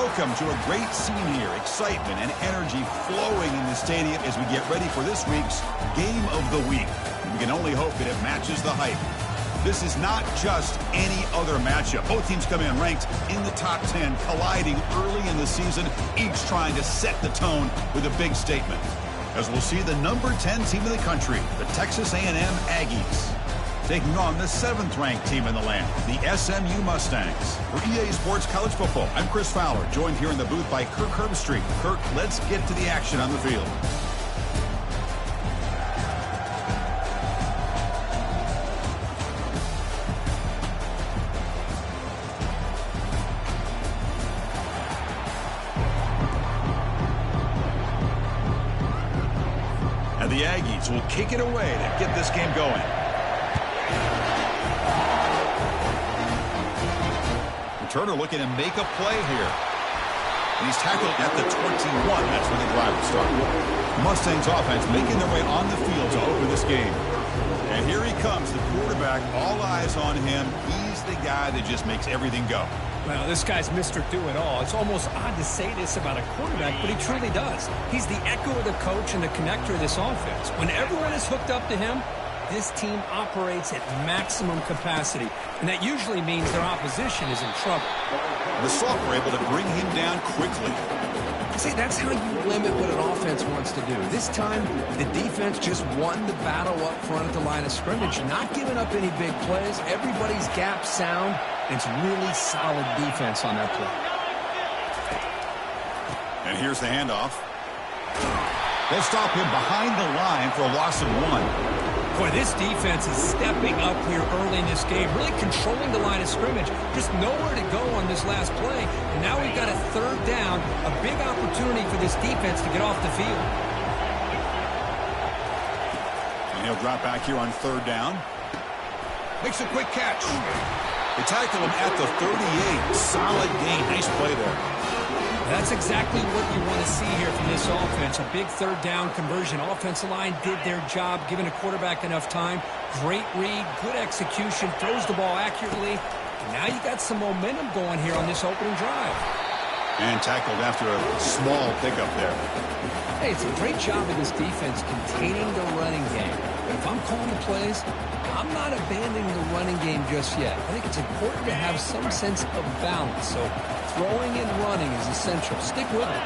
Welcome to a great scene here. Excitement and energy flowing in the stadium as we get ready for this week's Game of the Week. We can only hope that it matches the hype. This is not just any other matchup. Both teams come in ranked in the top 10, colliding early in the season, each trying to set the tone with a big statement. As we'll see the number 10 team in the country, the Texas A&M Aggies, taking on the 7th-ranked team in the land, the SMU Mustangs. For EA Sports College Football, I'm Chris Fowler, joined here in the booth by Kirk Herbstreit. Kirk, let's get to the action on the field. And the Aggies will kick it away to get this game going. Turner looking to make a play here. And he's tackled at the 21. That's where the drive will start. Mustangs offense making their way on the field to open this game. And here he comes, the quarterback. All eyes on him. He's the guy that just makes everything go. Well, this guy's Mr. Do-It-All. It's almost odd to say this about a quarterback, but he truly does. He's the echo of the coach and the connector of this offense. When everyone is hooked up to him, this team operates at maximum capacity, and that usually means their opposition is in trouble. The Soft were able to bring him down quickly. See, that's how you limit what an offense wants to do. This time, the defense just won the battle up front at the line of scrimmage, not giving up any big plays. Everybody's gap sound, and it's really solid defense on that play. And here's the handoff. They'll stop him behind the line for a loss of 1. Boy, this defense is stepping up here early in this game, really controlling the line of scrimmage. Just nowhere to go on this last play. And now we've got a 3rd down, a big opportunity for this defense to get off the field. And he'll drop back here on 3rd down. Makes a quick catch. They tackle him at the 38. Solid gain. Nice play there. That's exactly what you want to see here from this offense. A big 3rd down conversion. Offensive line did their job, giving a quarterback enough time. Great read, good execution, throws the ball accurately. And now you got some momentum going here on this opening drive. And tackled after a small pickup there. Hey, it's a great job of this defense containing the running game. But if I'm calling the plays, I'm not abandoning the running game just yet. I think it's important to have some sense of balance. So throwing and running is essential. Stick with it.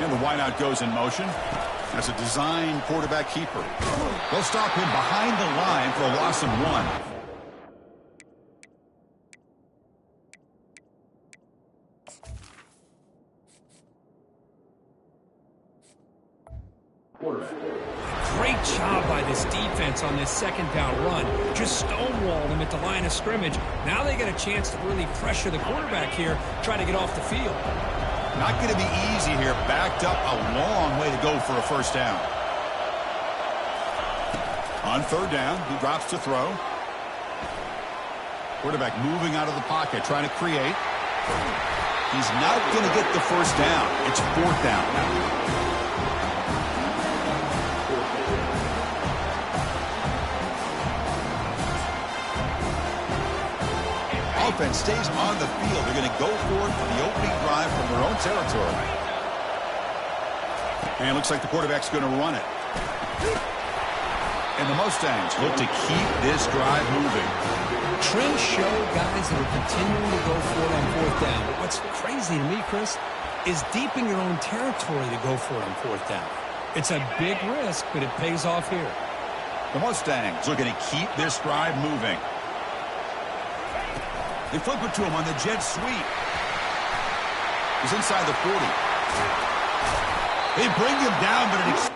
And the wideout goes in motion. That's a design quarterback keeper. They'll stop him behind the line for a loss of 1. Great job by this defense on this 2nd down run. Just stonewalled him at the line of scrimmage. Now they get a chance to really pressure the quarterback here, try to get off the field. Not going to be easy here. Backed up a long way to go for a 1st down. On 3rd down, he drops to throw. Quarterback moving out of the pocket, trying to create. He's not going to get the 1st down. It's 4th down now. Offense stays on the field. They're going to go for it for the opening drive from their own territory. And it looks like the quarterback's going to run it. And the Mustangs look to keep this drive moving. Trends show guys that are continuing to go for it on 4th down. But what's crazy to me, Chris, is deep in your own territory to go for it on 4th down. It's a big risk, but it pays off here. The Mustangs looking to keep this drive moving. They flip it to him on the jet sweep. He's inside the 40. They bring him down, but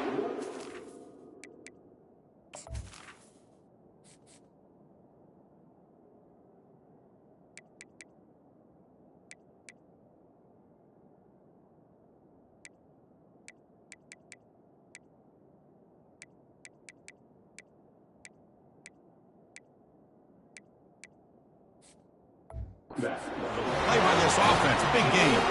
play by this offense. Big game.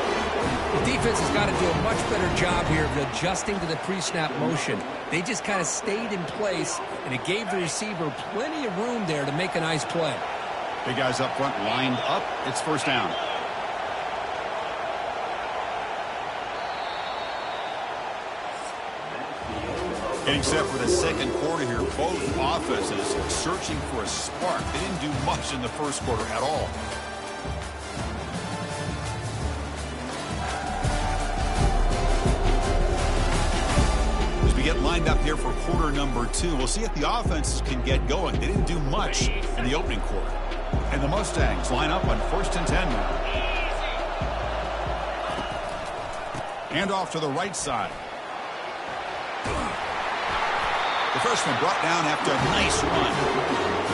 The defense has got to do a much better job here of adjusting to the pre-snap motion. They just kind of stayed in place, and it gave the receiver plenty of room there to make a nice play. Big guys up front lined up. It's 1st down. And except for the second quarter here, both offenses searching for a spark. They didn't do much in the first quarter at all. As we get lined up here for quarter number 2, we'll see if the offenses can get going. They didn't do much in the opening quarter. And the Mustangs line up on 1st and 10 now. Hand off to the right side. The freshman brought down after a nice run.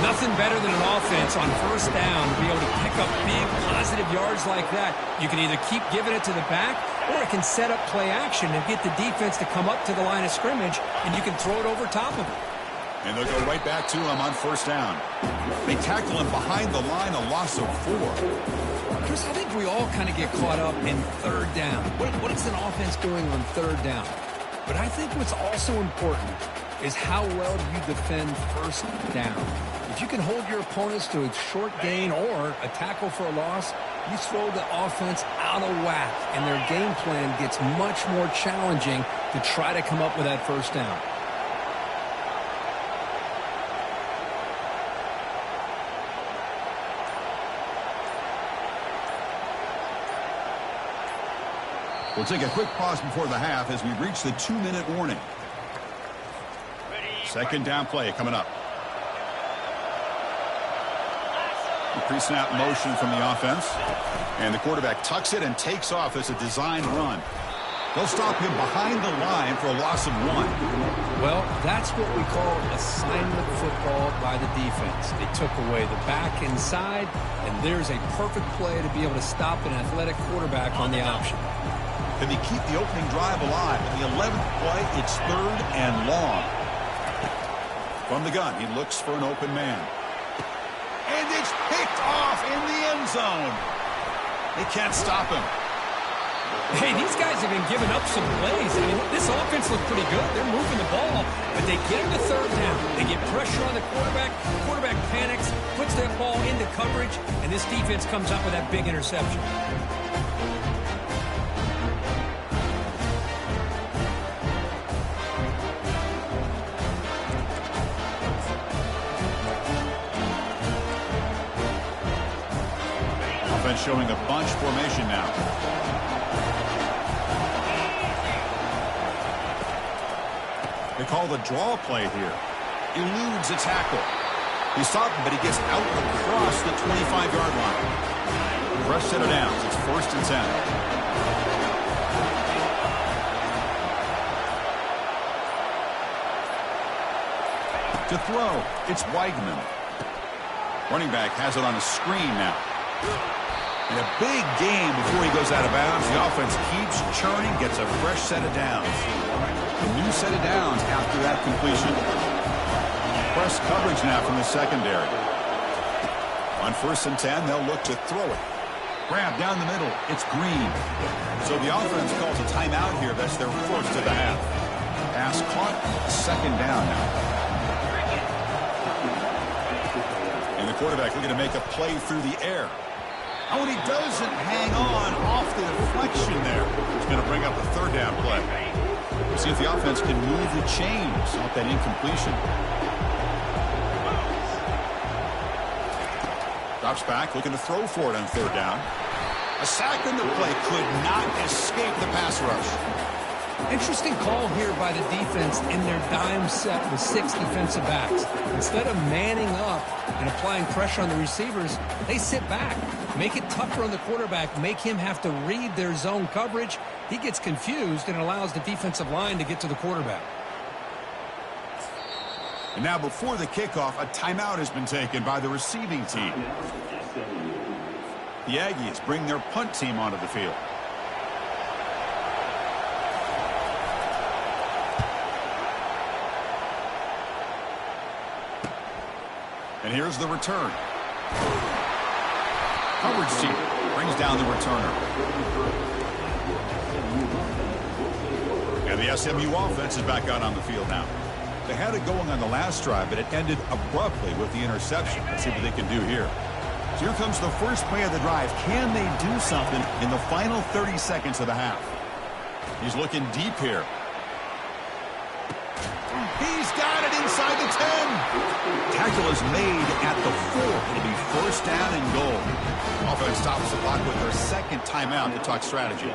Nothing better than an offense on 1st down to be able to pick up big positive yards like that. You can either keep giving it to the back, or it can set up play action and get the defense to come up to the line of scrimmage, and you can throw it over top of it. And they'll go right back to him on 1st down. They tackle him behind the line, a loss of 4. Chris, I think we all kind of get caught up in 3rd down. What is an offense doing on 3rd down? But I think what's also important is how well do you defend 1st down. If you can hold your opponents to a short gain or a tackle for a loss, you throw the offense out of whack, and their game plan gets much more challenging to try to come up with that 1st down. We'll take a quick pause before the half as we reach the 2-minute warning. 2nd down play coming up. The pre-snap motion from the offense. And the quarterback tucks it and takes off as a designed run. They'll stop him behind the line for a loss of 1. Well, that's what we call assignment football by the defense. They took away the back inside, and there's a perfect play to be able to stop an athletic quarterback on the option. Can they keep the opening drive alive? In the 11th play, it's 3rd and long. From the gun, he looks for an open man. And it's picked off in the end zone. They can't stop him. Hey, these guys have been giving up some plays. I mean, this offense looked pretty good. They're moving the ball, but they get him to 3rd down. They get pressure on the quarterback. Quarterback panics, puts that ball into coverage, and this defense comes up with that big interception. Showing a bunch formation now. They call the draw play here. Eludes a tackle. He stopped him, but he gets out across the 25-yard line. Fresh set of downs. It's 1st and 10. To throw, it's Weigman. Running back has it on a screen now. And a big game before he goes out of bounds. The offense keeps churning, gets a fresh set of downs. A new set of downs after that completion. Press coverage now from the secondary. On 1st and 10, they'll look to throw it. Grab down the middle. It's Green. So the offense calls a timeout here. That's their 1st of the half. Pass caught. 2nd down now. And the quarterback looking to make a play through the air. Oh, and he doesn't hang on off the deflection there. He's going to bring up a 3rd down play. We'll see if the offense can move the chains off that incompletion. Drops back, looking to throw for it on 3rd down. A sack in the play could not escape the pass rush. Interesting call here by the defense in their dime set with 6 defensive backs. Instead of manning up and applying pressure on the receivers, they sit back, make it tougher on the quarterback, make him have to read their zone coverage. He gets confused and allows the defensive line to get to the quarterback. And now before the kickoff, a timeout has been taken by the receiving team. The Aggies bring their punt team onto the field. And here's the return. Coverage team brings down the returner. And the SMU offense is back out on the field now. They had it going on the last drive, but it ended abruptly with the interception. Let's see what they can do here. So here comes the first play of the drive. Can they do something in the final 30 seconds of the half? He's looking deep here. He's got it inside the 10. Tackle is made at the 4. It'll be first down and goal. Offense stops the clock with their second timeout to talk strategy.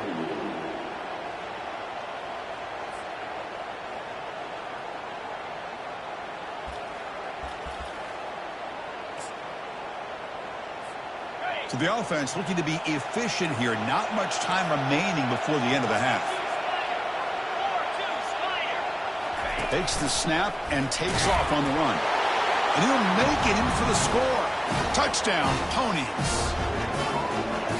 So the offense looking to be efficient here. Not much time remaining before the end of the half. Takes the snap and takes off on the run. And he'll make it in for the score. Touchdown, Ponies.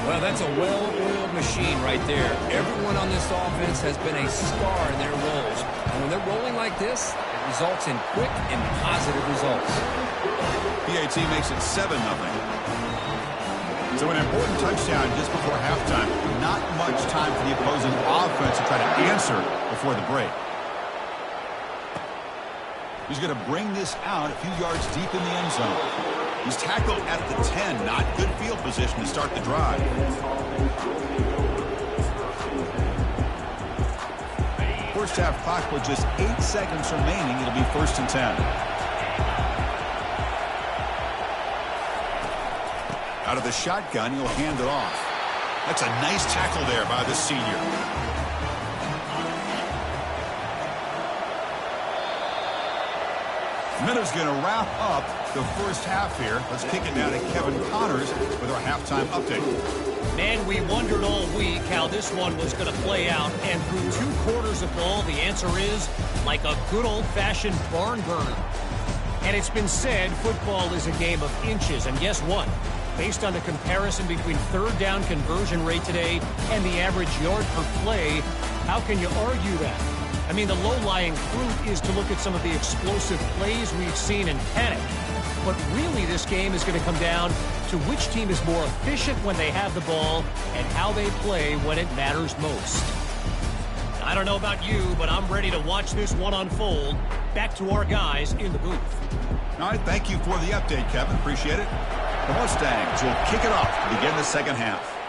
Well, that's a well-oiled machine right there. Everyone on this offense has been a star in their roles. And when they're rolling like this, it results in quick and positive results. PAT makes it 7-0. So an important touchdown just before halftime. Not much time for the opposing offense to try to answer before the break. He's going to bring this out a few yards deep in the end zone. He's tackled at the 10. Not good field position to start the drive. First half clock with just 8 seconds remaining. It'll be first and 10. Out of the shotgun, he'll hand it off. That's a nice tackle there by the senior. Miller's going to wrap up the first half here. Let's kick it down to Kevin Connors with our halftime update. Man, we wondered all week how this one was going to play out, and through 2 quarters of ball, the answer is like a good old-fashioned barn burner. And it's been said football is a game of inches, and guess what? Based on the comparison between third down conversion rate today and the average yard per play, how can you argue that? I mean, the low-lying fruit is to look at some of the explosive plays we've seen in panic. But really, this game is going to come down to which team is more efficient when they have the ball and how they play when it matters most. I don't know about you, but I'm ready to watch this one unfold. Back to our guys in the booth. All right, thank you for the update, Kevin. Appreciate it. The Mustangs will kick it off to begin the second half.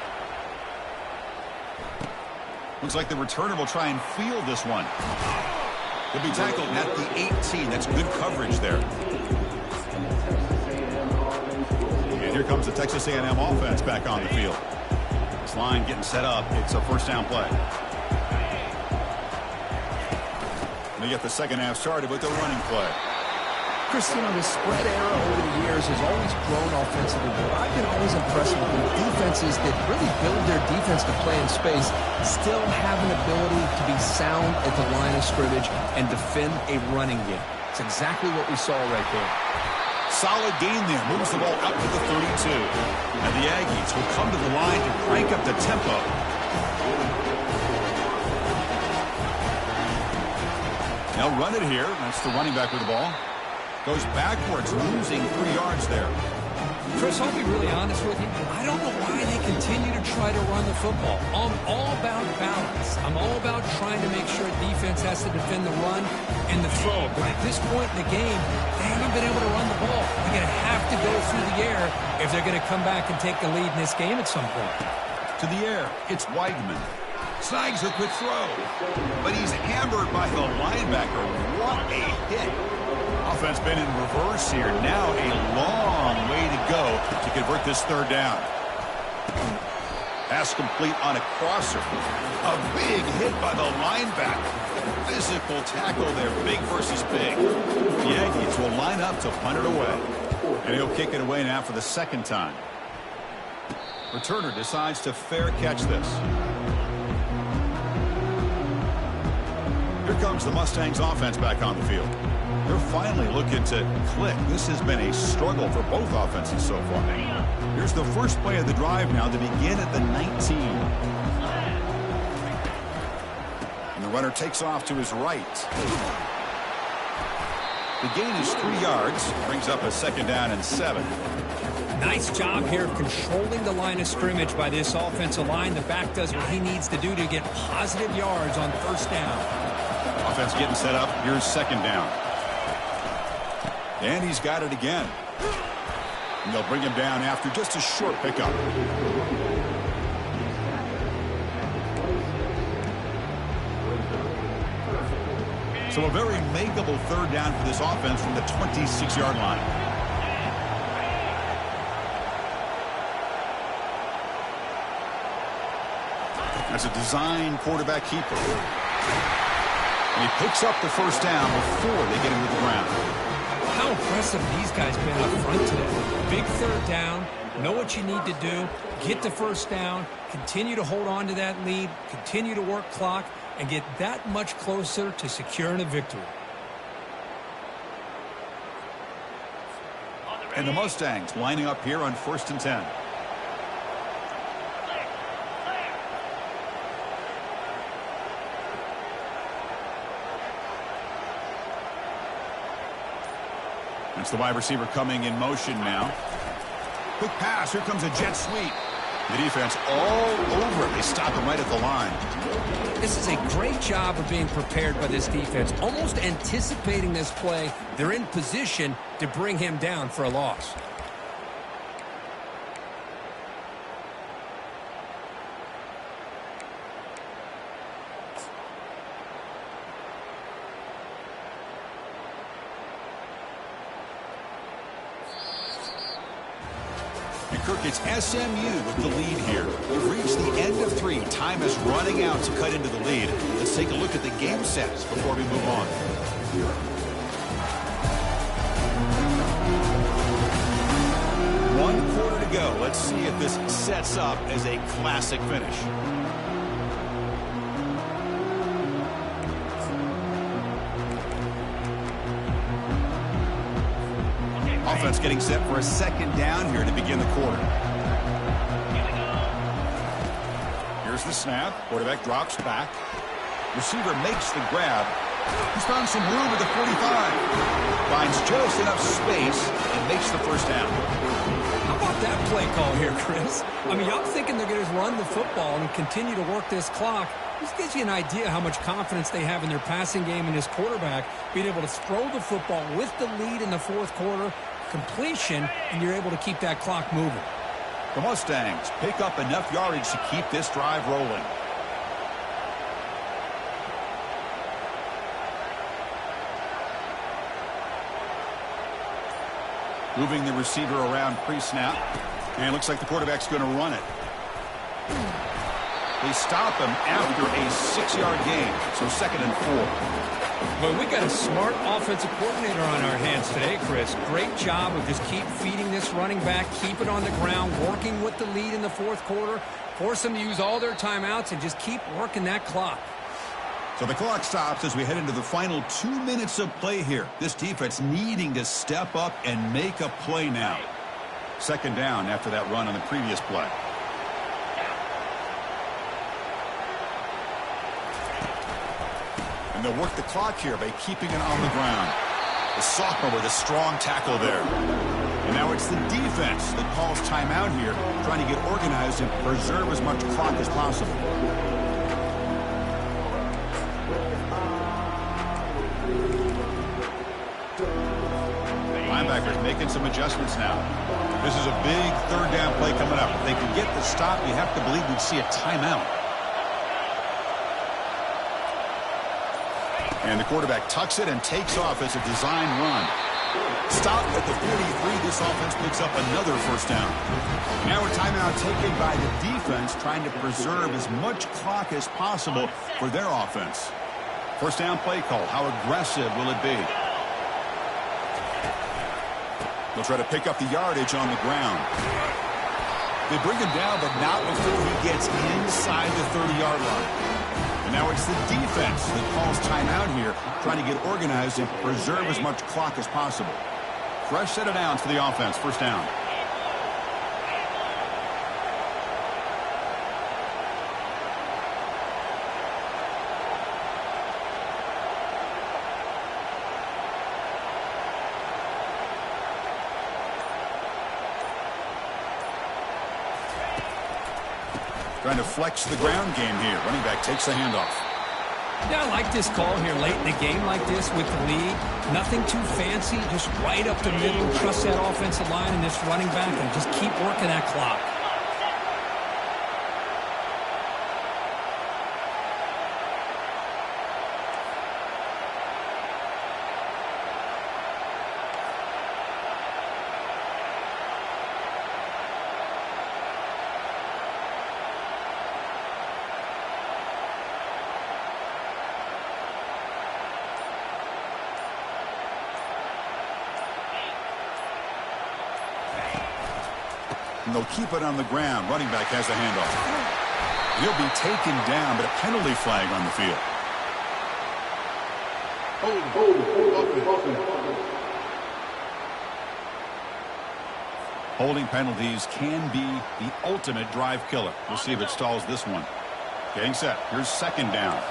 Looks like the returner will try and field this one. He'll be tackled at the 18. That's good coverage there. And here comes the Texas A&M offense back on the field. This line getting set up. It's a first down play. They get the second half started with the running play. Chris, you know, the spread era over the years has always grown offensively, but I've been always impressed with the defenses that really build their defense to play in space, still have an ability to be sound at the line of scrimmage and defend a running game. It's exactly what we saw right there. Solid gain there. Moves the ball up to the 32. And the Aggies will come to the line and crank up the tempo. They'll run it here. That's the running back with the ball. Goes backwards, losing 3 yards there. Chris, I'll be really honest with you. I don't know why they continue to try to run the football. I'm all about balance. I'm all about trying to make sure defense has to defend the run and the throw. But at this point in the game, they haven't been able to run the ball. They're going to have to go through the air if they're going to come back and take the lead in this game at some point. To the air, it's Weidman. Snags a quick throw. But he's hammered by the linebacker. What a hit. Offense been in reverse here. Now a long way to go to convert this third down. Pass complete on a crosser. A big hit by the linebacker. Physical tackle there, big versus big. The Aggies will line up to punt it away. And he'll kick it away now for the second time. Returner decides to fair catch this. Here comes the Mustangs offense back on the field. They're finally looking to click. This has been a struggle for both offenses so far. Here's the first play of the drive now to begin at the 19. And the runner takes off to his right. The gain is 3 yards. Brings up a second down and 7. Nice job here of controlling the line of scrimmage by this offensive line. The back does what he needs to do to get positive yards on first down. Offense getting set up. Here's second down. And he's got it again. And they'll bring him down after just a short pickup. So a very makeable third down for this offense from the 26-yard line. That's a design quarterback keeper. And he picks up the first down before they get him to the ground. How impressive these guys been up front today. Big third down. Know what you need to do. Get the first down. Continue to hold on to that lead. Continue to work clock. And get that much closer to securing a victory. And the Mustangs lining up here on 1st and 10. It's the wide receiver coming in motion now. Quick pass. Here comes a jet sweep. The defense all over it. They stop him right at the line. This is a great job of being prepared by this defense. Almost anticipating this play. They're in position to bring him down for a loss. Kirk, it's SMU with the lead here. We've reached the end of 3. Time is running out to cut into the lead. Let's take a look at the game sets before we move on. One quarter to go. Let's see if this sets up as a classic finish. Offense getting set for a second down here to begin the quarter. Here's the snap. Quarterback drops back. Receiver makes the grab. He's found some room at the 45. Finds just enough space and makes the first down. How about that play call here, Chris? I mean, I'm thinking they're going to run the football and continue to work this clock. This gives you an idea how much confidence they have in their passing game and his quarterback being able to throw the football with the lead in the fourth quarter, completion, and you're able to keep that clock moving. The Mustangs pick up enough yardage to keep this drive rolling. Moving the receiver around pre-snap. And it looks like the quarterback's going to run it. They stop him after a 6-yard gain. So 2nd and 4. Well, we got a smart offensive coordinator on our hands today, Chris. Great job of just keep feeding this running back, keep it on the ground, working with the lead in the fourth quarter, force them to use all their timeouts, and just keep working that clock. So the clock stops as we head into the final 2 minutes of play here. This defense needing to step up and make a play now. 2nd down after that run on the previous play. And they'll work the clock here by keeping it on the ground. The sophomore with a strong tackle there. And now it's the defense that calls timeout here, trying to get organized and preserve as much clock as possible. Linebackers making some adjustments now. This is a big 3rd down play coming up. If they can get the stop, you have to believe we'd see a timeout. And the quarterback tucks it and takes off as a design run. Stop at the 43. This offense picks up another 1st down. Now a timeout taken by the defense, trying to preserve as much clock as possible for their offense. 1st down play call. How aggressive will it be? They'll try to pick up the yardage on the ground. They bring him down, but not before he gets inside the 30-yard line. And now it's the defense that calls timeout here, trying to get organized and preserve as much clock as possible. Fresh set of downs for the offense. 1st down. Trying to flex the ground game here. Running back takes the handoff. Yeah, I like this call here late in the game like this with the lead. Nothing too fancy, just right up the middle. Trust that offensive line and this running back and just keep working that clock. And they'll keep it on the ground. Running back has the handoff. He'll be taken down, but a penalty flag on the field. Holding penalties can be the ultimate drive killer. We'll see if it stalls this one. Getting set. Here's second down.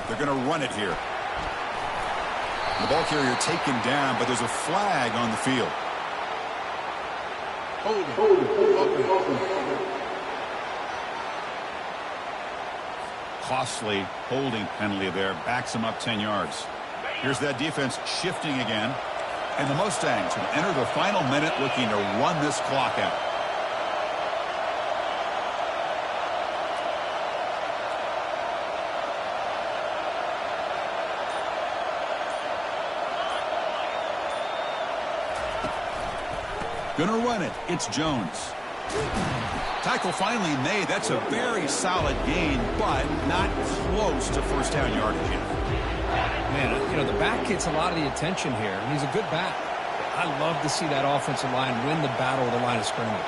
They're going to run it here. The ball carrier taken down, but there's a flag on the field. Costly holding penalty there. Backs him up 10 yards. Here's that defense shifting again. And the Mustangs will enter the final minute looking to run this clock out. Gonna run it. It's Jones. Tackle finally made. That's a very solid gain, but not close to first down yardage yet. Man, you know, the back gets a lot of the attention here, and he's a good back. I love to see that offensive line win the battle of the line of scrimmage.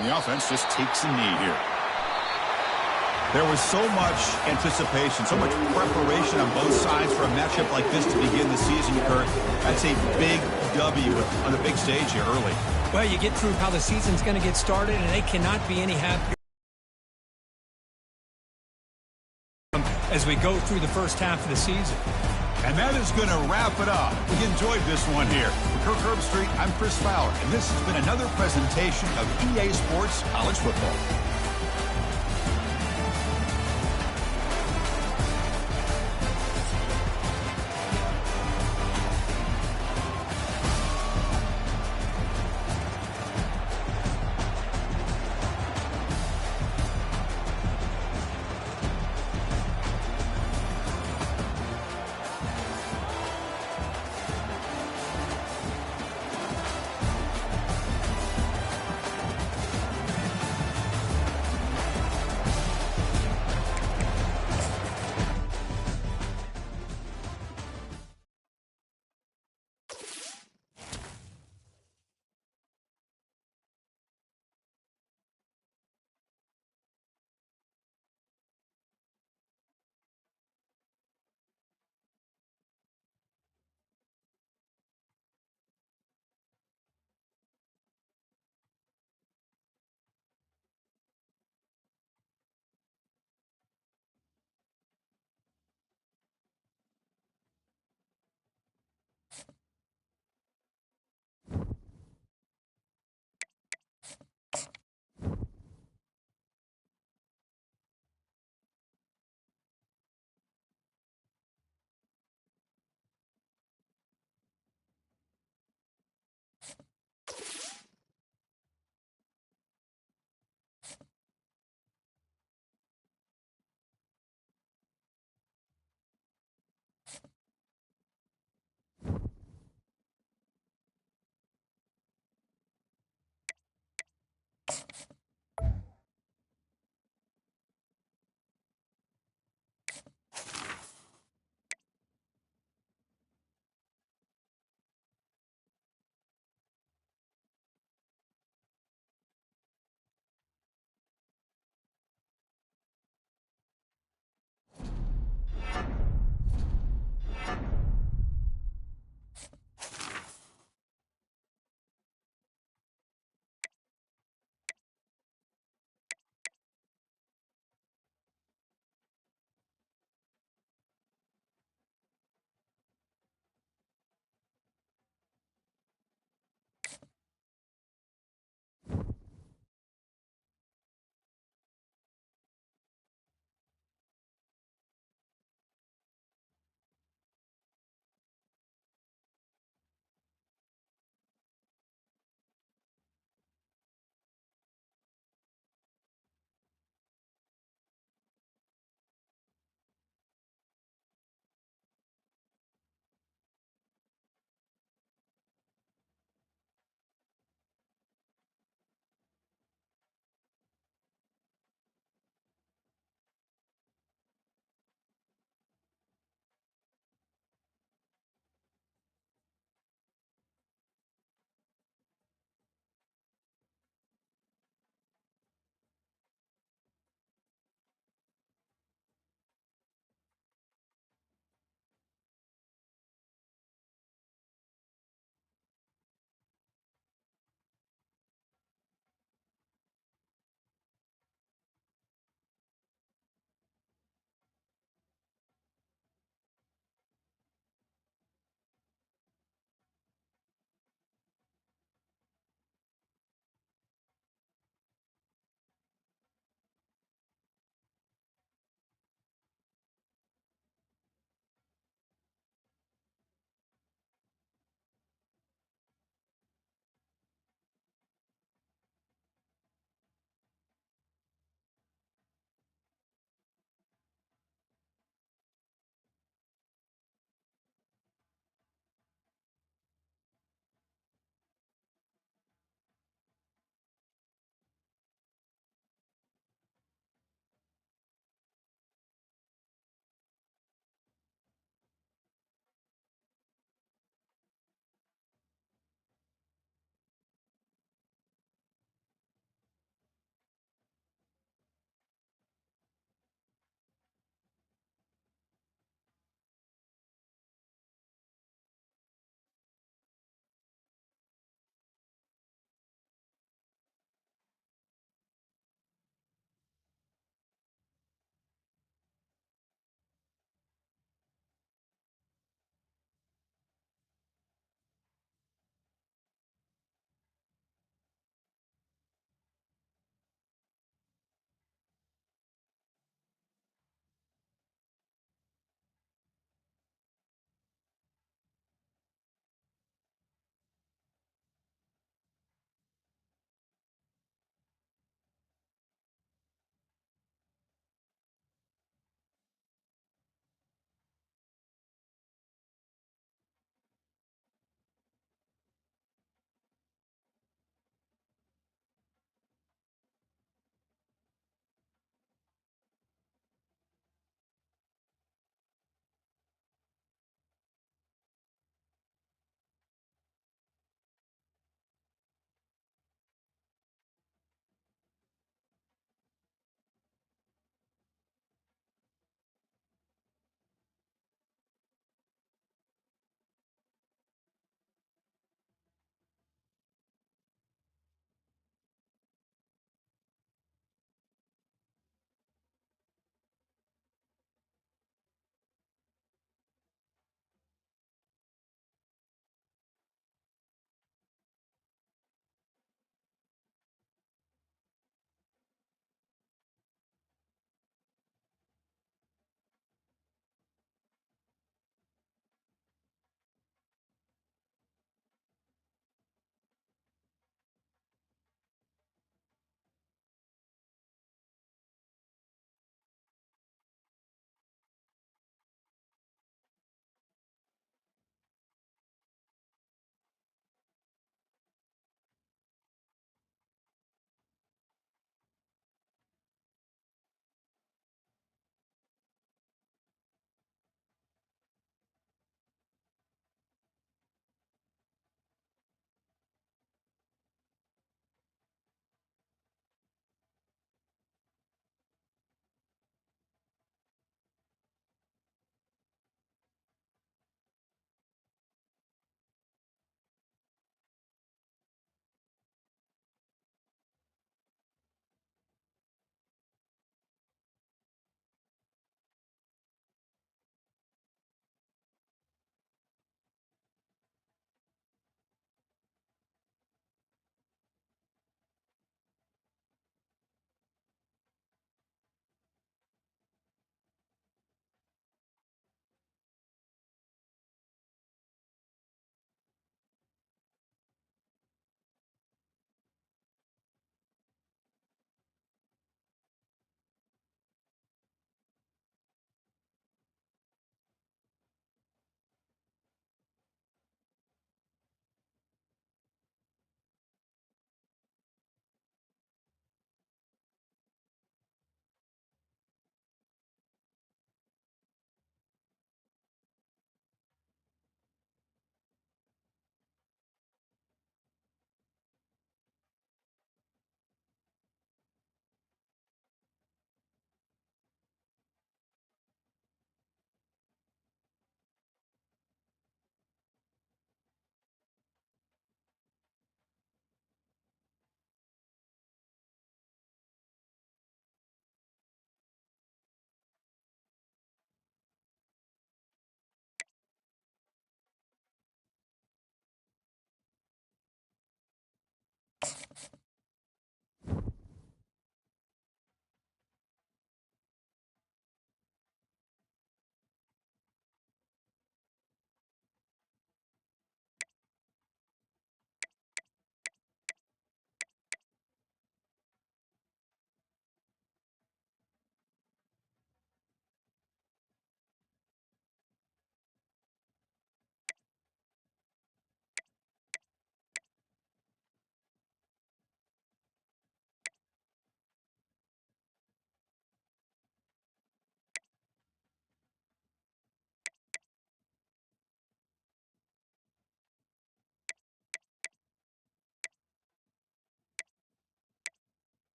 And the offense just takes a knee here. There was so much anticipation, so much preparation on both sides for a matchup like this to begin the season, Kurt. That's a big W on the big stage here early. Well, you get through how the season's going to get started, and they cannot be any happier as we go through the first half of the season. And that is going to wrap it up. We enjoyed this one here. For Kirk Herbstreit, I'm Chris Fowler, and this has been another presentation of EA Sports College Football.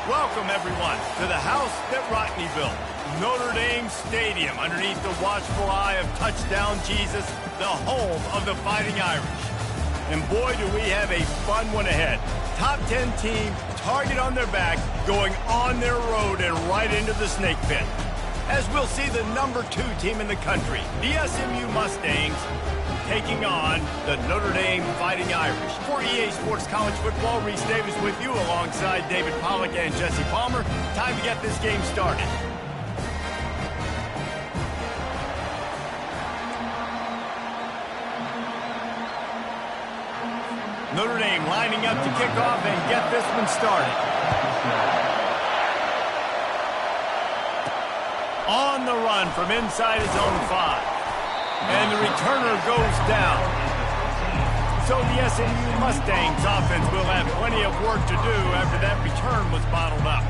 Welcome, everyone, to the house that Rockney built, Notre Dame Stadium, underneath the watchful eye of Touchdown Jesus, the home of the Fighting Irish. And boy, do we have a fun one ahead. Top 10 team, target on their back, going on their road and right into the snake pit. As we'll see the number 2 team in the country, the SMU Mustangs, taking on the Notre Dame Fighting Irish. For EA Sports College Football, Reese Davis with you alongside David Pollack and Jesse Palmer. Time to get this game started. Notre Dame lining up to kick off and get this one started. On the run from inside his own 5. And the returner goes down. So the SMU Mustangs offense will have plenty of work to do after that return was bottled up.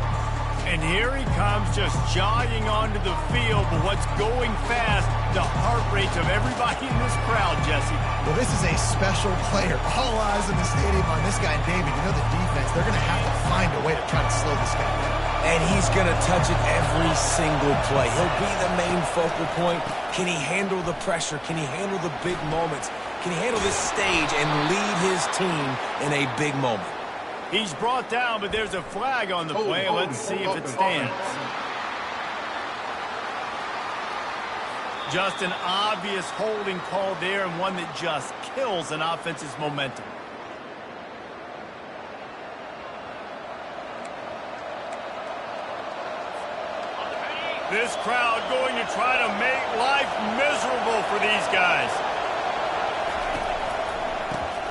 And here he comes, just jogging onto the field. But what's going fast, the heart rates of everybody in this crowd, Jesse. Well, this is a special player. All eyes in the stadium on this guy. And David, you know the defense, they're going to have to find a way to try to slow this guy down. And he's going to touch it every single play. He'll be the main focal point. Can he handle the pressure? Can he handle the big moments? Can he handle this stage and lead his team in a big moment? He's brought down, but there's a flag on the play. Let's see if it stands. Just an obvious holding call there, and one that just kills an offense's momentum. This crowd going to try to make life miserable for these guys.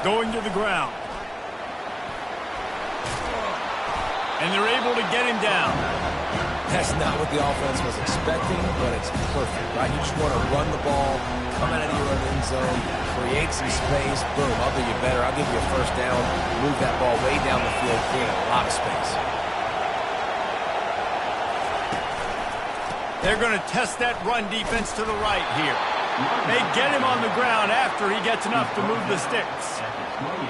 Going to the ground. And they're able to get him down. That's not what the offense was expecting, but it's perfect, right? You just want to run the ball, come out of your own end zone, create some space, boom, I'll do you better. I'll give you a first down, move that ball way down the field, create a lot of space. They're going to test that run defense to the right here. They get him on the ground after he gets enough to move the sticks.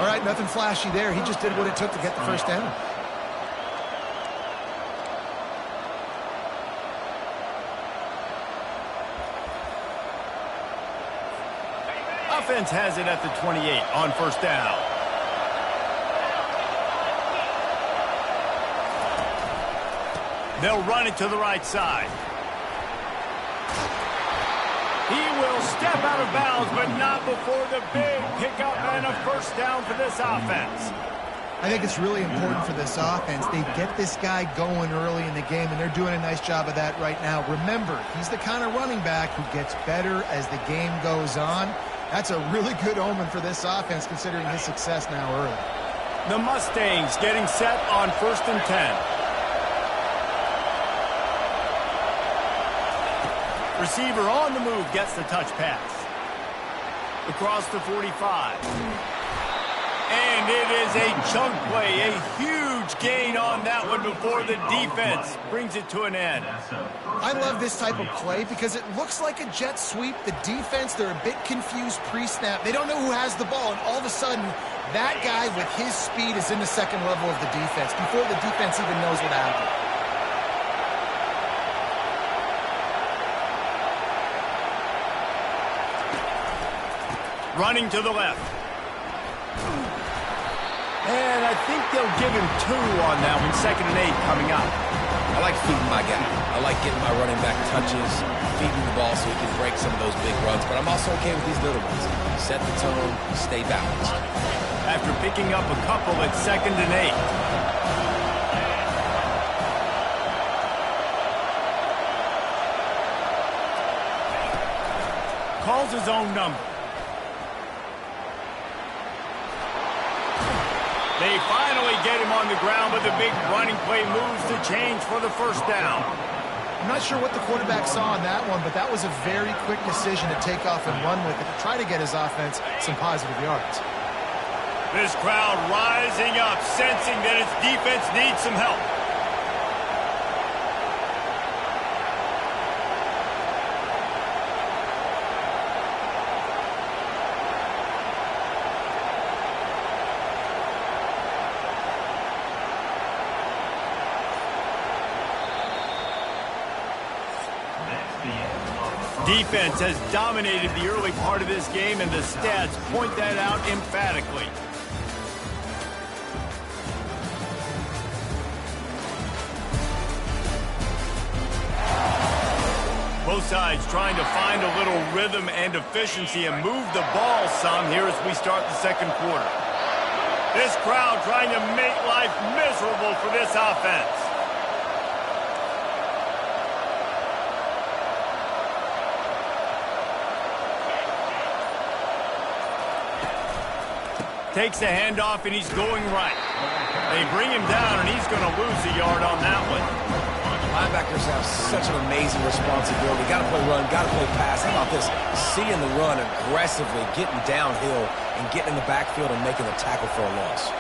All right, nothing flashy there. He just did what it took to get the first down. Offense has it at the 28 on first down. They'll run it to the right side. He will step out of bounds, but not before the big pickup and a first down for this offense. I think it's really important for this offense. They get this guy going early in the game, and they're doing a nice job of that right now. Remember, he's the kind of running back who gets better as the game goes on. That's a really good omen for this offense, considering his success now early. The Mustangs getting set on 1st and 10. Receiver on the move gets the touch pass. Across the 45. And it is a chunk play, a huge gain on that one before the defense brings it to an end. I love this type of play because it looks like a jet sweep. The defense, they're a bit confused pre-snap. They don't know who has the ball, and all of a sudden, that guy with his speed is in the second level of the defense before the defense even knows what happened. Running to the left. And I think they'll give him 2 on that one. 2nd and 8 coming up. I like feeding my guy. I like getting my running back touches, feeding the ball so he can break some of those big runs. But I'm also okay with these little ones. Set the tone, stay balanced. After picking up a couple at 2nd and 8. Calls his own number. They finally get him on the ground, but the big running play moves the change for the first down. I'm not sure what the quarterback saw on that one, but that was a very quick decision to take off and run with it to try to get his offense some positive yards. This crowd rising up, sensing that its defense needs some help. Defense has dominated the early part of this game, and the stats point that out emphatically. Both sides trying to find a little rhythm and efficiency and move the ball some here as we start the second quarter. This crowd trying to make life miserable for this offense. Takes the handoff, and he's going right. They bring him down, and he's going to lose a yard on that one. Linebackers have such an amazing responsibility. Got to play run, got to play pass. How about this? Seeing the run aggressively, getting downhill, and getting in the backfield and making the tackle for a loss.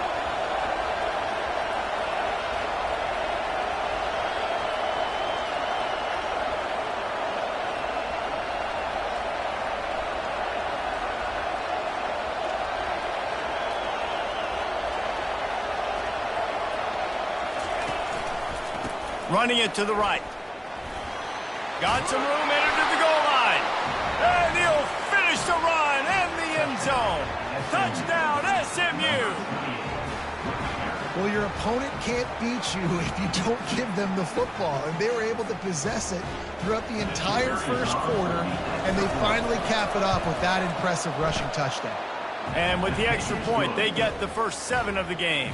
Running it to the right. Got some room, entered to the goal line. And he'll finish the run and the end zone. Touchdown, SMU. Well, your opponent can't beat you if you don't give them the football. And they were able to possess it throughout the entire first quarter, and they finally cap it off with that impressive rushing touchdown. And with the extra point, they get the first 7 of the game.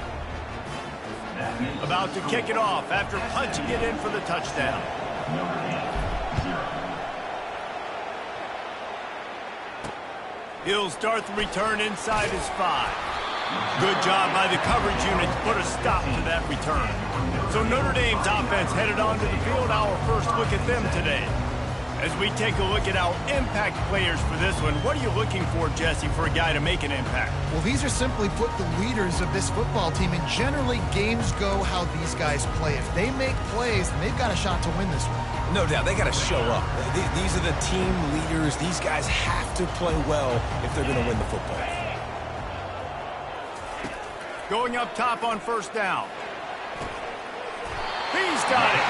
About to kick it off after punching it in for the touchdown. He'll start the return inside his 5. Good job by the coverage unit to put a stop to that return. So Notre Dame's offense headed onto the field. Our first look at them today. As we take a look at our impact players for this one, what are you looking for, Jesse, for a guy to make an impact? Well, these are simply put the leaders of this football team, and generally games go how these guys play. If they make plays, then they've got a shot to win this one. No doubt, they got to show up. These are the team leaders. These guys have to play well if they're going to win the football game. Going up top on first down. He's got it.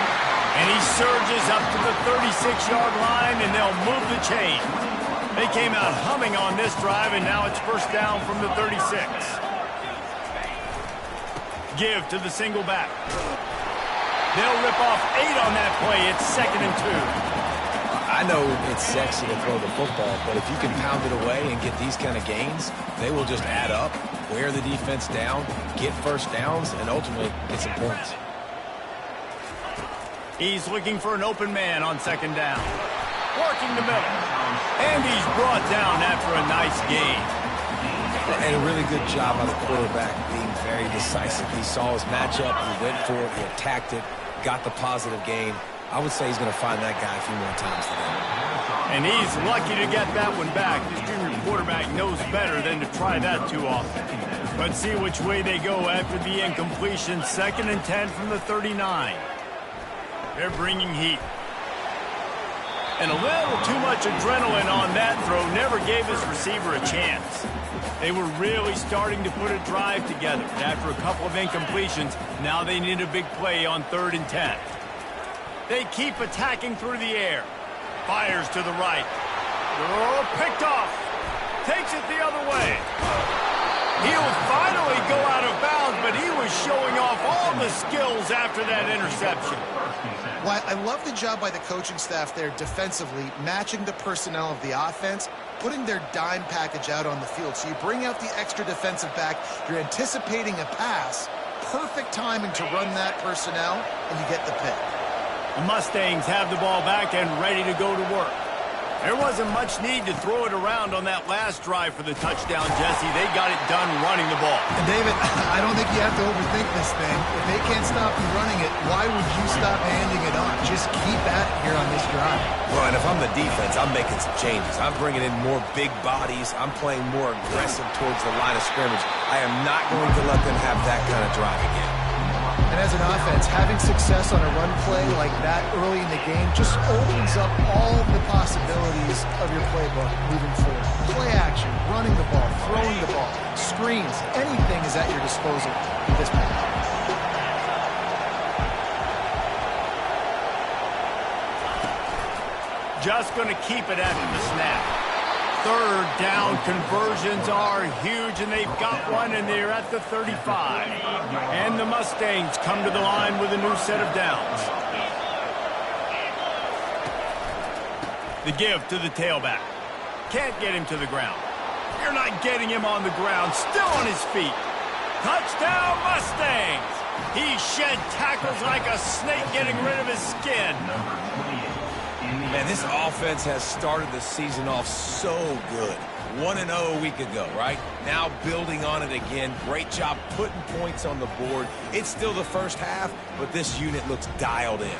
And he surges up to the 36-yard line, and they'll move the chain. They came out humming on this drive, and now it's first down from the 36. Give to the single back. They'll rip off 8 on that play. It's 2nd and 2. I know it's sexy to throw the football, but if you can pound it away and get these kind of gains, they will just add up, wear the defense down, get first downs, and ultimately get some points. He's looking for an open man on 2nd down. Working the middle. And he's brought down after a nice gain. And a really good job by the quarterback being very decisive. He saw his matchup, he went for it, he attacked it, got the positive gain. I would say he's going to find that guy a few more times today. And he's lucky to get that one back. This junior quarterback knows better than to try that too often. Let's see which way they go after the incompletion. 2nd and 10 from the 39. They're bringing heat. And a little too much adrenaline on that throw never gave his receiver a chance. They were really starting to put a drive together. And after a couple of incompletions, now they need a big play on 3rd and 10. They keep attacking through the air. Fires to the right. Oh, picked off. Takes it the other way. He'll finally go out of bounds, but he was showing off all all the skills after that interception. Well, I love the job by the coaching staff there defensively, matching the personnel of the offense, putting their dime package out on the field. So you bring out the extra defensive back, you're anticipating a pass, perfect timing to run that personnel, and you get the pick. The Mustangs have the ball back and ready to go to work. There wasn't much need to throw it around on that last drive for the touchdown, Jesse. They got it done running the ball. And David, I don't think you have to overthink this thing. If they can't stop you running it, why would you stop handing it off? Just keep at it here on this drive. Well, and if I'm the defense, I'm making some changes. I'm bringing in more big bodies. I'm playing more aggressive towards the line of scrimmage. I am not going to let them have that kind of drive again. And as an offense, having success on a run play like that early in the game just opens up all the possibilities of your playbook moving forward. Play action, running the ball, throwing the ball, screens, anything is at your disposal at this point. Just going to keep it after the snap. Third down conversions are huge, and they've got one, and they're at the 35. And the Mustangs come to the line with a new set of downs. The give to the tailback. Can't get him to the ground. You're not getting him on the ground. Still on his feet. Touchdown, Mustangs! He shed tackles like a snake getting rid of his skin. Man, this offense has started the season off so good. 1-0 a week ago, right? Now building on it again. Great job putting points on the board. It's still the first half, but this unit looks dialed in.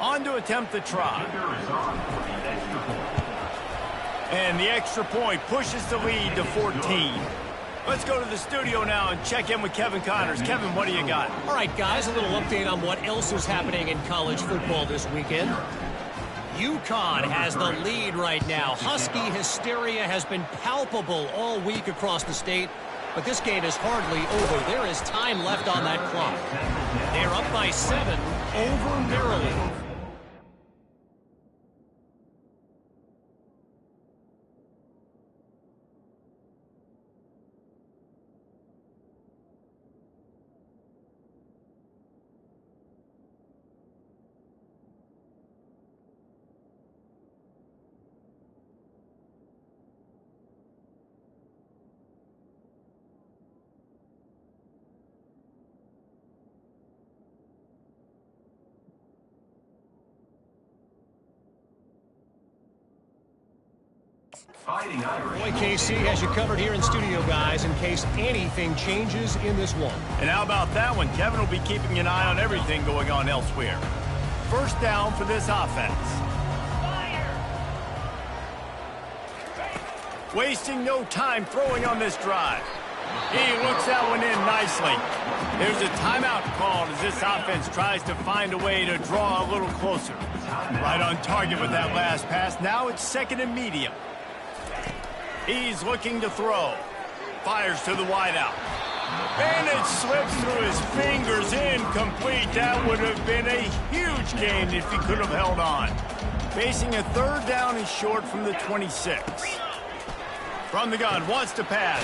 On to attempt the try. And the extra point pushes the lead to 14. Let's go to the studio now and check in with Kevin Connors. Kevin, what do you got? All right, guys, a little update on what else is happening in college football this weekend. UConn has the lead right now. Husky hysteria has been palpable all week across the state, but this game is hardly over. There is time left on that clock. They're up by 7 over Maryland. Boy, KC has you covered here in studio, guys, in case anything changes in this one. And how about that one? Kevin will be keeping an eye on everything going on elsewhere. First down for this offense. Wasting no time throwing on this drive. He looks that one in nicely. There's a timeout called as this offense tries to find a way to draw a little closer. Right on target with that last pass. Now it's second and medium. He's looking to throw. Fires to the wideout. And it slips through his fingers. Incomplete. That would have been a huge gain if he could have held on. Facing a third down and short from the 26. From the gun, wants to pass.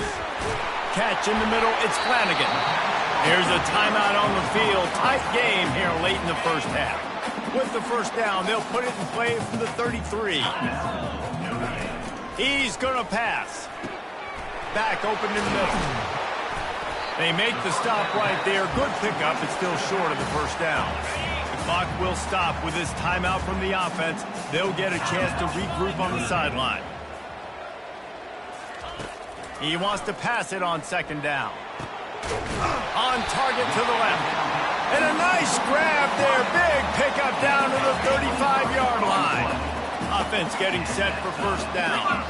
Catch in the middle, it's Flanagan. There's a timeout on the field. Tight game here late in the first half. With the first down, they'll put it in play from the 33. He's going to pass. Back open in the middle. They make the stop right there. Good pickup. It's still short of the first down. The clock will stop with this timeout from the offense. They'll get a chance to regroup on the sideline. He wants to pass it on second down. On target to the left. And a nice grab there. Big pickup down to the 35-yard line. Offense getting set for first down.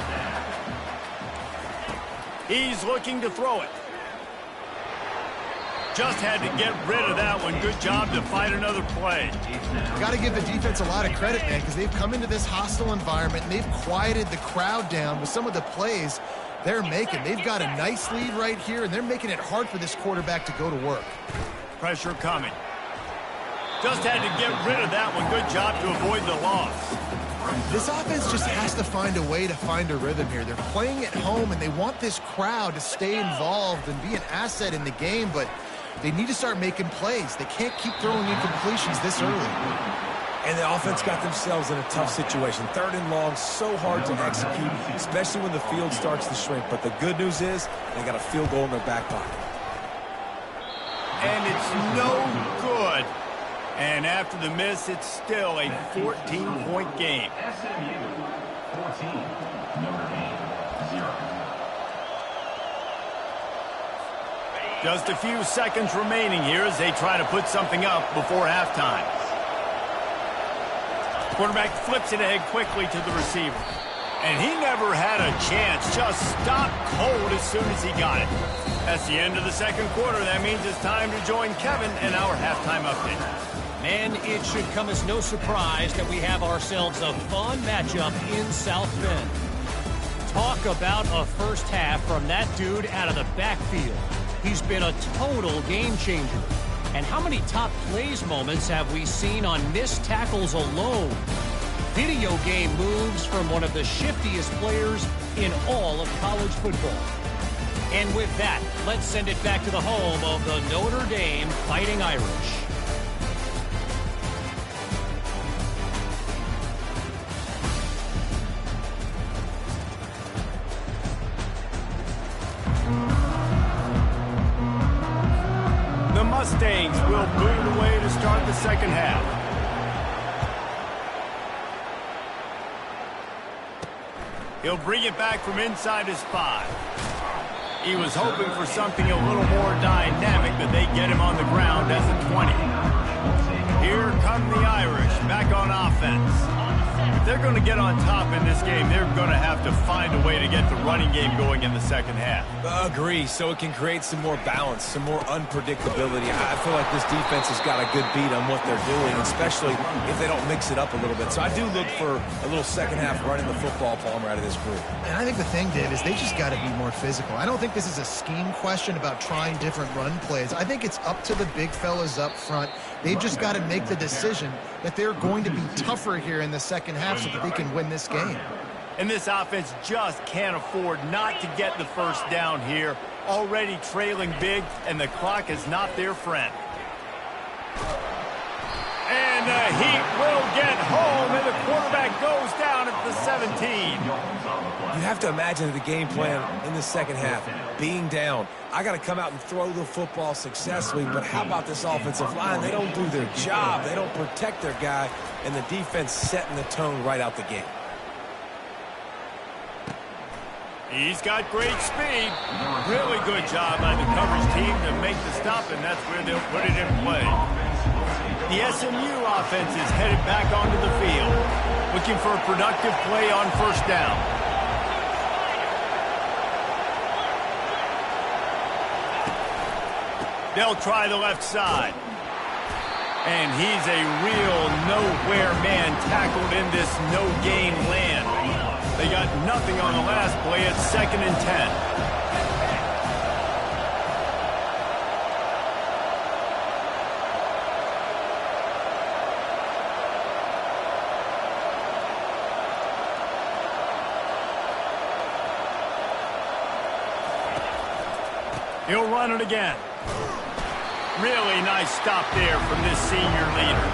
He's looking to throw it. Just had to get rid of that one. Good job to fight another play. Got to give the defense a lot of credit, man, because they've come into this hostile environment and they've quieted the crowd down with some of the plays they're making. They've got a nice lead right here, and they're making it hard for this quarterback to go to work. Pressure coming. Just had to get rid of that one. Good job to avoid the loss. This offense just has to find a way to find a rhythm here. They're playing at home, and they want this crowd to stay involved and be an asset in the game, but they need to start making plays. They can't keep throwing incompletions this early. And the offense got themselves in a tough situation. 3rd and long, so hard to execute, especially when the field starts to shrink. But the good news is they got a field goal in their back pocket. And it's no good. And after the miss, it's still a 14-point game. SMU 14, Notre Dame 0. Just a few seconds remaining here as they try to put something up before halftime. Quarterback flips it ahead quickly to the receiver. And he never had a chance. Just stopped cold as soon as he got it. That's the end of the second quarter. That means it's time to join Kevin in our halftime update. Man, it should come as no surprise that we have ourselves a fun matchup in South Bend. Talk about a first half from that dude out of the backfield. He's been a total game changer. And how many top plays moments have we seen on missed tackles alone? Video game moves from one of the shiftiest players in all of college football. And with that, let's send it back to the home of the Notre Dame Fighting Irish. The Mustangs will boot away to start the second half. He'll bring it back from inside his 5. He was hoping for something a little more dynamic, but they get him on the ground as a 20. Here come the Irish back on offense. If they're going to get on top in this game, they're going to have to find a way to get the running game going in the second half. Agree, so it can create some more balance, some more unpredictability. I feel like this defense has got a good beat on what they're doing, especially if they don't mix it up a little bit. So I do look for a little second half running the football, Palmer, out of this group. And I think the thing, Dave, is they just got to be more physical. I don't think this is a scheme question about trying different run plays. I think it's up to the big fellas up front. They've just got to make the decision that they're going to be tougher here in the second half so that they can win this game. And this offense just can't afford not to get the first down here. Already trailing big, and the clock is not their friend. And the Heat will get home, and the quarterback goes down at the 17. You have to imagine the game plan in the second half, being down. I got to come out and throw the football successfully, but how about this offensive line? They don't do their job. They don't protect their guy, and the defense setting the tone right out the gate. He's got great speed. Really good job by the coverage team to make the stop, and that's where they'll put it in play. The SMU offense is headed back onto the field, looking for a productive play on first down. They'll try the left side. And he's a real nowhere man tackled in this no-gain land. They got nothing on the last play. It's 2nd and 10. He'll run it again. Really nice stop there from this senior leader.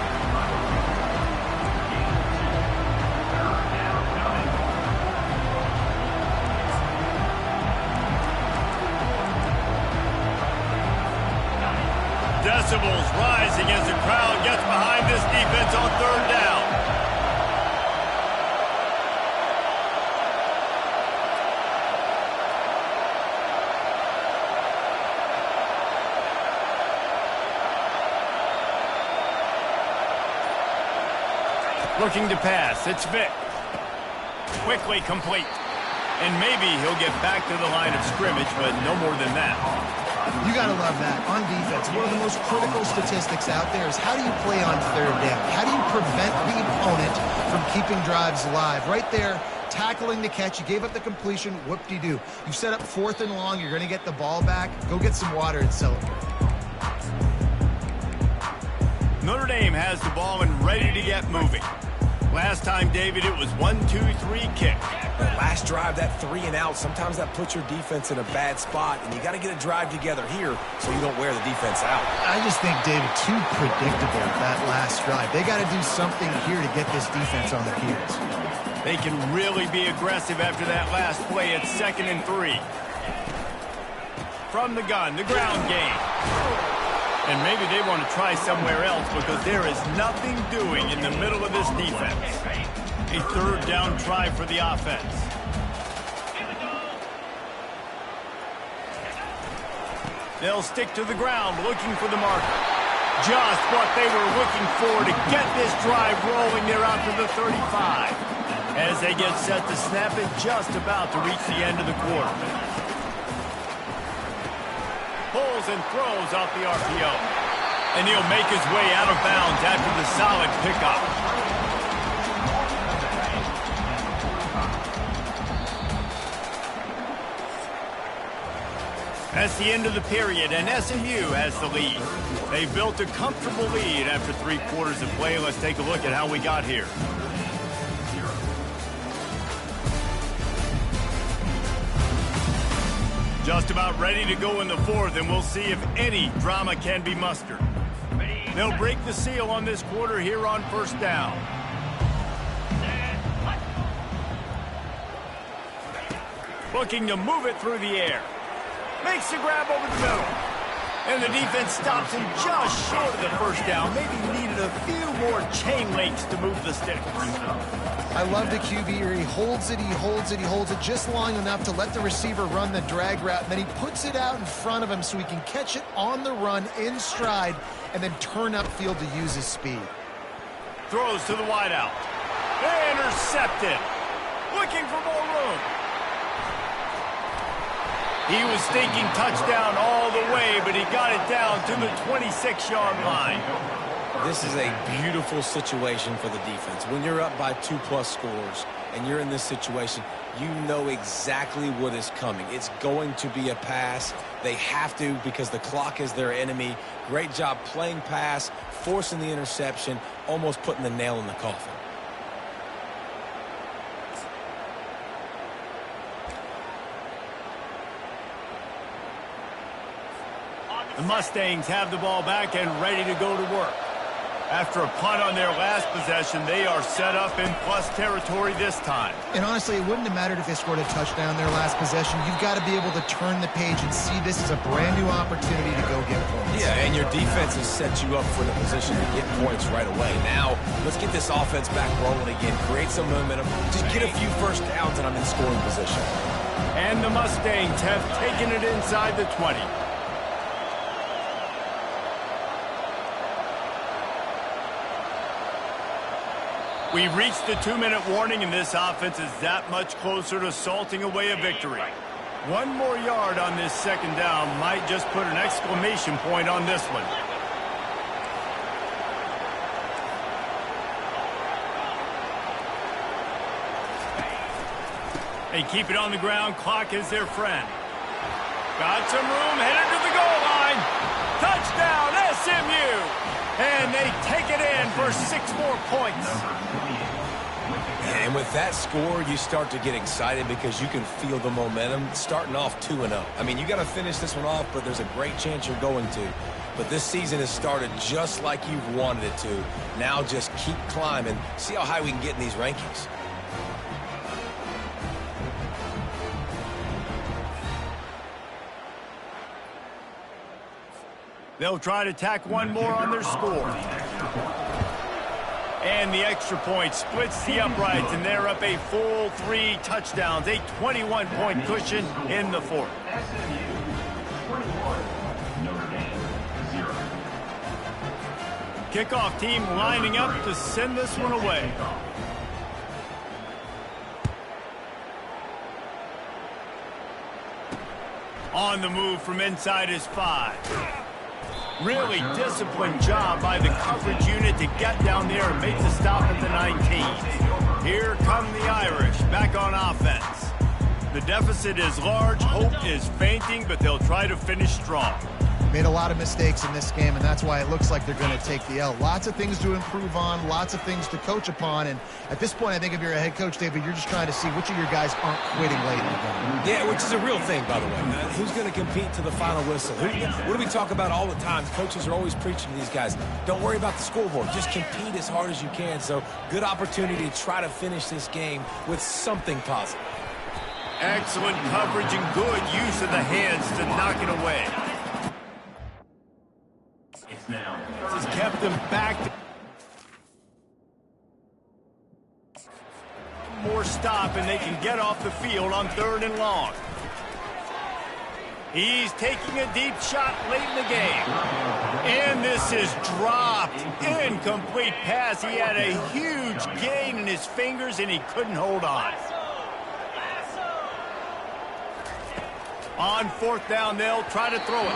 Decibels rising as the crowd gets behind this defense on 3rd down. Looking to pass. It's Vic. Quickly complete. And maybe he'll get back to the line of scrimmage, but no more than that. You got to love that. On defense, one of the most critical statistics out there is how do you play on 3rd down? How do you prevent the opponent from keeping drives alive? Right there, tackling the catch. You gave up the completion. Whoop-de-doo. You set up 4th and long. You're going to get the ball back. Go get some water and celebrate. Notre Dame has the ball and ready to get moving. Last time, David, it was 1-2-3 kick. That last drive, that 3 and out, sometimes that puts your defense in a bad spot, and you got to get a drive together here so you don't wear the defense out. I just think, David, too predictable, that last drive. They got to do something here to get this defense on their heels. They can really be aggressive after that last play at 2nd and 3. From the gun, the ground game. And maybe they want to try somewhere else because there is nothing doing in the middle of this defense. A 3rd down try for the offense. They'll stick to the ground looking for the marker. Just what they were looking for to get this drive rolling there out to the 35. As they get set to snap it, just about to reach the end of the quarter. Pulls and throws off the RPO. And he'll make his way out of bounds after the solid pickup. That's the end of the period, and SMU has the lead. They built a comfortable lead after 3 quarters of play. Let's take a look at how we got here. Just about ready to go in the 4th, and we'll see if any drama can be mustered. They'll break the seal on this quarter here on 1st down. Looking to move it through the air. Makes the grab over the middle. And the defense stops him just short of the 1st down. Maybe needed a few more chain links to move the sticks. I love the QB here. He holds it, he holds it, he holds it just long enough to let the receiver run the drag route, and then he puts it out in front of him so he can catch it on the run in stride and then turn upfield to use his speed. Throws to the wideout. Intercepted. Looking for more room. He was thinking touchdown all the way, but he got it down to the 26-yard line. This is a beautiful situation for the defense. When you're up by 2+ scores and you're in this situation, you know exactly what is coming. It's going to be a pass. They have to because the clock is their enemy. Great job playing pass, forcing the interception, almost putting the nail in the coffin. The Mustangs have the ball back and ready to go to work. After a punt on their last possession, they are set up in plus territory this time. And honestly, it wouldn't have mattered if they scored a touchdown their last possession. You've got to be able to turn the page and see this as a brand new opportunity to go get points. Yeah, and your defense has set you up for the position to get points right away. Now, let's get this offense back rolling again. Create some momentum. Just get a few 1st downs and I'm in scoring position. And the Mustangs have taken it inside the 20. We've reached the 2-minute warning, and this offense is that much closer to salting away a victory. 1 more yard on this 2nd down might just put an exclamation point on this one. They keep it on the ground. Clock is their friend. Got some room, headed to the goal line. Touchdown, SMU! And they take it in for 6 more points. And with that score, you start to get excited because you can feel the momentum starting off 2-0. I mean, you got to finish this one off, but there's a great chance you're going to. But this season has started just like you've wanted it to. Now just keep climbing. See how high we can get in these rankings. They'll try to tack 1 more on their score. And the extra point splits the uprights, and they're up a full 3 touchdowns, a 21-point cushion in the 4th. Kickoff team lining up to send this one away. On the move from inside his 5. Really disciplined job by the coverage unit to get down there and make the stop at the 19. Here come the Irish back on offense. The deficit is large, hope is fainting, but they'll try to finish strong. Made a lot of mistakes in this game, and that's why it looks like they're going to take the L. Lots of things to improve on, lots of things to coach upon, and at this point, I think if you're a head coach, David, you're just trying to see which of your guys aren't quitting late in the game. Yeah, which is a real thing, by the way. Who's going to compete to the final whistle? What do we talk about all the time? Coaches are always preaching to these guys. Don't worry about the scoreboard. Just compete as hard as you can. So, good opportunity to try to finish this game with something positive. Excellent coverage and good use of the hands to knock it away. This has kept them back. More stop, and they can get off the field on 3rd and long. He's taking a deep shot late in the game. And this is dropped. Incomplete pass. He had a huge gain in his fingers, and he couldn't hold on. On 4th down, they'll try to throw it.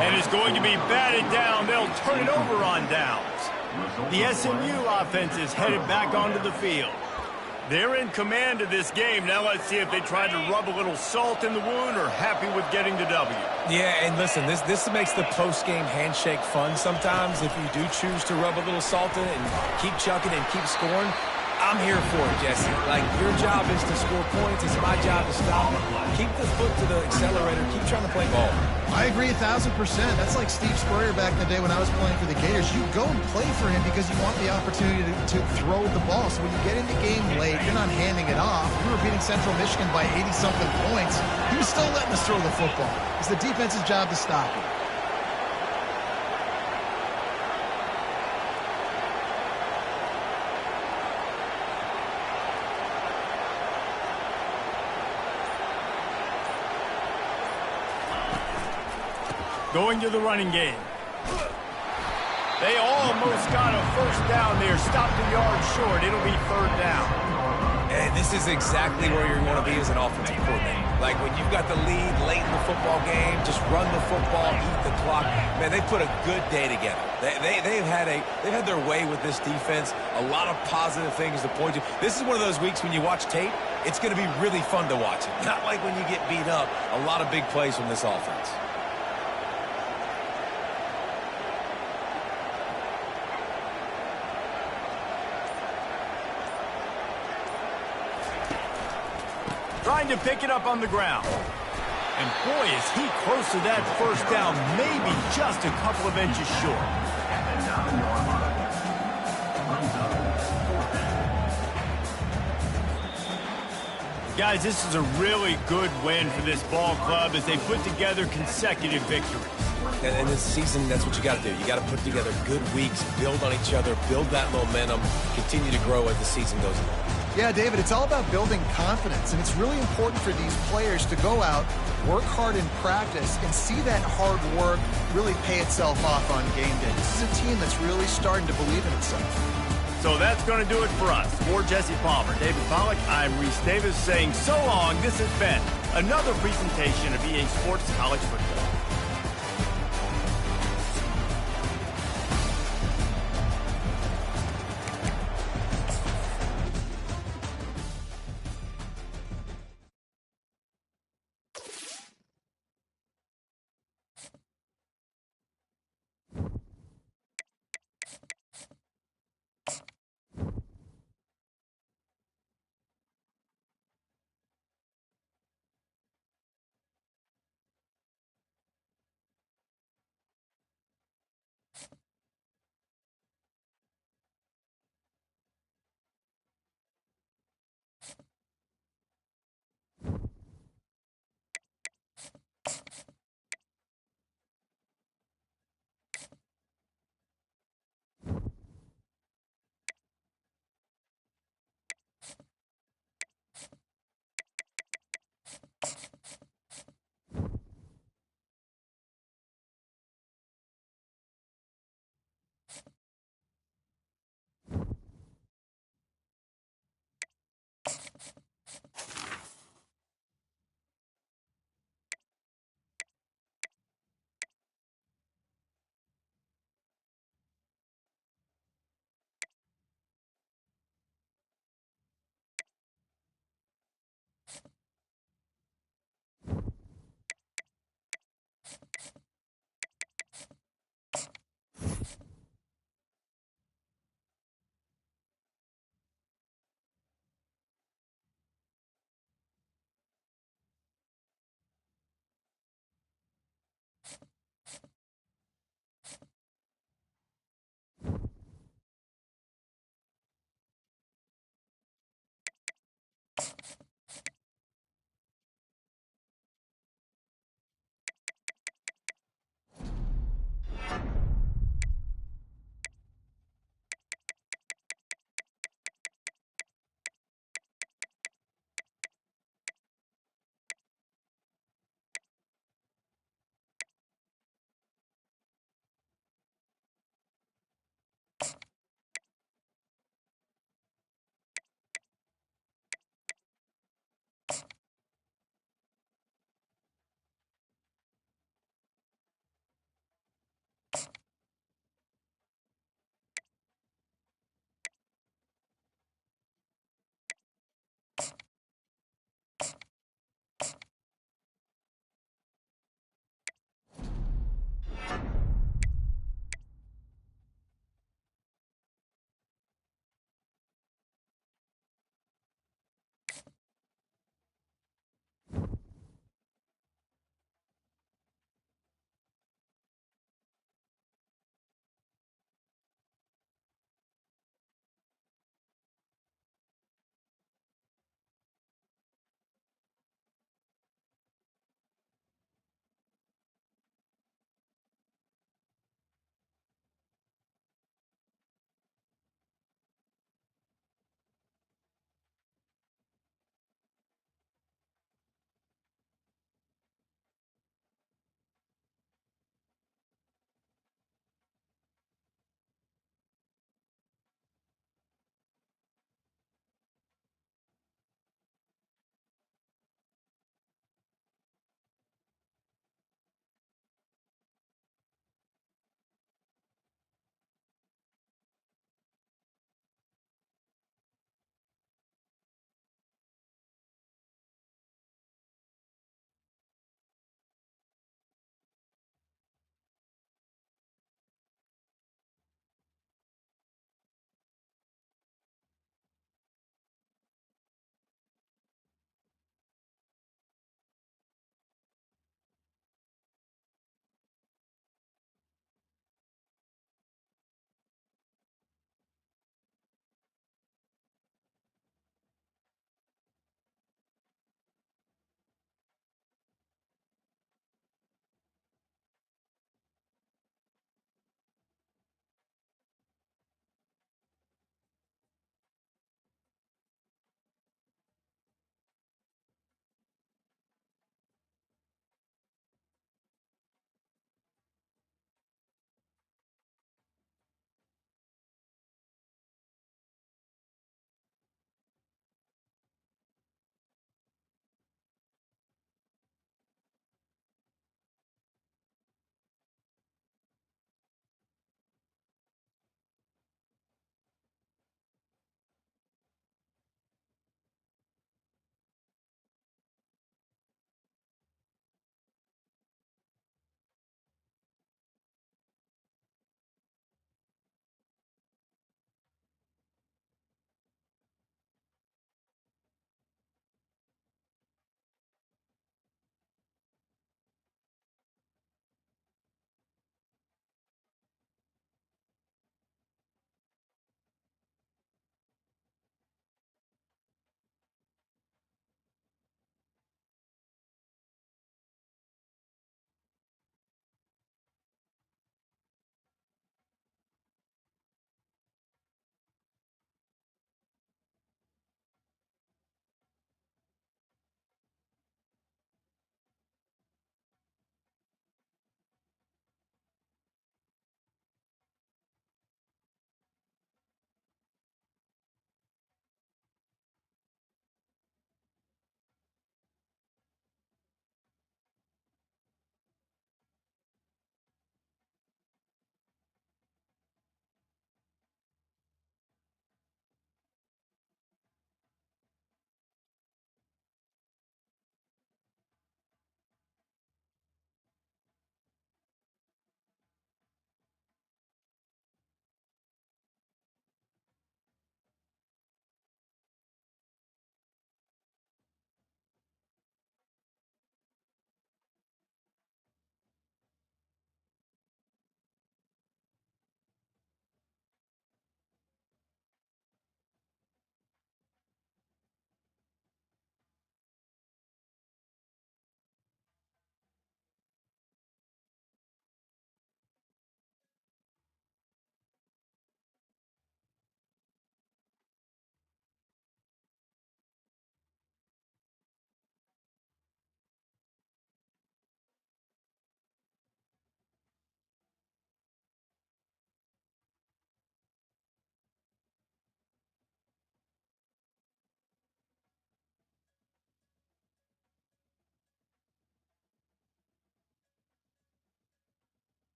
And it's going to be batted down. They'll turn it over on downs. The SMU offense is headed back onto the field. They're in command of this game. Now let's see if they try to rub a little salt in the wound or happy with getting the W. Yeah, and listen, this makes the post-game handshake fun sometimes. If you do choose to rub a little salt in it and keep chucking and keep scoring, I'm here for it, Jesse. Like, your job is to score points. It's my job to stop it. Keep the foot to the accelerator. Keep trying to play ball. I agree 1,000%. That's like Steve Spurrier back in the day when I was playing for the Gators. You go and play for him because you want the opportunity to throw the ball. So when you get in the game late, you're not handing it off. We were beating Central Michigan by 80-something points. He was still letting us throw the football. It's the defense's job to stop it. Going to the running game. They almost got a 1st down there. Stopped a yard short. It'll be 3rd down. And this is exactly where you're going to be as an offensive coordinator. Like, when you've got the lead late in the football game, just run the football, eat the clock. Man, they put a good day together. They've had their way with this defense. A lot of positive things to point to. This is one of those weeks when you watch tape, it's going to be really fun to watch it. Not like when you get beat up. A lot of big plays from this offense. Trying to pick it up on the ground. And boy, is he close to that 1st down, maybe just a couple of inches short. Guys, this is a really good win for this ball club as they put together consecutive victories. And this season, that's what you got to do. You got to put together good weeks, build on each other, build that momentum, continue to grow as the season goes along. Yeah, David, it's all about building confidence, and it's really important for these players to go out, work hard in practice, and see that hard work really pay itself off on game day. This is a team that's really starting to believe in itself. So that's going to do it for us. For Jesse Palmer, David Pollack, I'm Reese Davis saying so long. This has been another presentation of EA Sports College Football.